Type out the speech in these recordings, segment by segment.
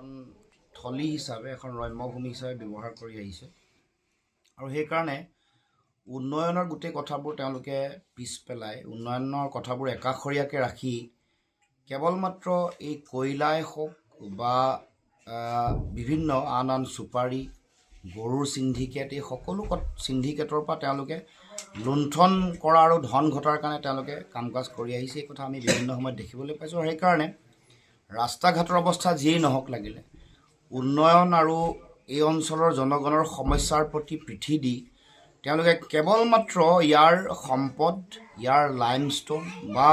এখন থলী হিচাপে এখন ৰম্যভূমি হিচাপে ব্যৱহাৰ কৰি আহিছে আৰু সেইকাৰণে উন্নয়নৰ গোটেই কথাবোৰ তেওঁলোকে পিছ পেলাই উন্নয়নৰ কথাবোৰ একাষৰীয়াকৈ ৰাখি কেৱল মাত্ৰ এই কয়লাই হওক বা বিভিন্ন আন আন চুপাৰী গৰুৰ সিন্ডিকেট এই সকলো সিন্ডিকেটৰ পৰা তেওঁলোকে লুণ্ঠন কৰা আৰু ধন ঘটাৰ কাৰণে তেওঁলোকে কাম কাজ কৰি আহিছে এই কথা আমি বিভিন্ন সময়ত দেখিবলৈ পাইছোঁ আৰু সেইকাৰণে ৰাস্তা ঘাটৰ অৱস্থা যিয়েই নহওক লাগিলে উন্নয়ন আৰু এই অঞ্চলৰ জনগণৰ সমস্যাৰ প্ৰতি পিঠি দি তেওঁলোকে কেৱল মাত্ৰ ইয়াৰ সম্পদ ইয়াৰ লাইমষ্টোন বা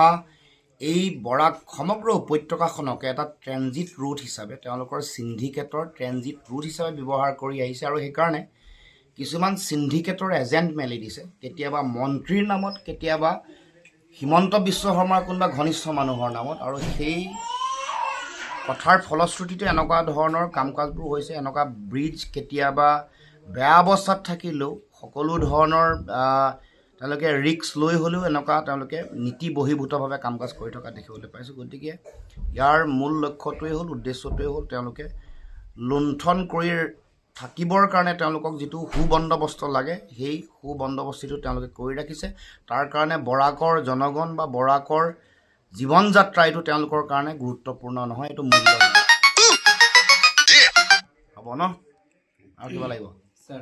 এই বৰাক সমগ্ৰ উপত্যকাখনক এটা ট্ৰেনজিট ৰুট হিচাপে তেওঁলোকৰ সিন্ডিকেটৰ ট্ৰেনজিট ৰুট হিচাপে ব্যৱহাৰ কৰি আহিছে আৰু সেইকাৰণে কিছুমান সিন্ডিকেটৰ এজেণ্ট মেলি দিছে কেতিয়াবা মন্ত্ৰীৰ নামত কেতিয়াবা হিমন্ত বিশ্ব শৰ্মাৰ কোনোবা ঘনিষ্ঠ মানুহৰ নামত আৰু সেই কথাৰ ফলশ্ৰুতিতে এনেকুৱা ধৰণৰ কাম কাজবোৰ হৈছে এনেকুৱা ব্ৰিজ কেতিয়াবা বেয়া অৱস্থাত থাকিলেও সকলো ধৰণৰ তেওঁলোকে ৰিক্স লৈ হ'লেও এনেকুৱা তেওঁলোকে নীতি বহিৰ্ভূতভাৱে কাম কাজ কৰি থকা দেখিবলৈ পাইছোঁ গতিকে ইয়াৰ মূল লক্ষ্যটোৱেই হ'ল উদ্দেশ্যটোৱেই হ'ল তেওঁলোকে লুণ্ঠন কৰি থাকিবৰ কাৰণে তেওঁলোকক যিটো সুবন্দবস্ত লাগে সেই সুবন্দবস্তিটো তেওঁলোকে কৰি ৰাখিছে তাৰ কাৰণে বৰাকৰ জনগণ বা বৰাকৰ জীৱন যাত্ৰা এইটো তেওঁলোকৰ কাৰণে গুৰুত্বপূৰ্ণ নহয় এইটো মূল্য হ'ব ন আৰু কিবা লাগিব ছাৰ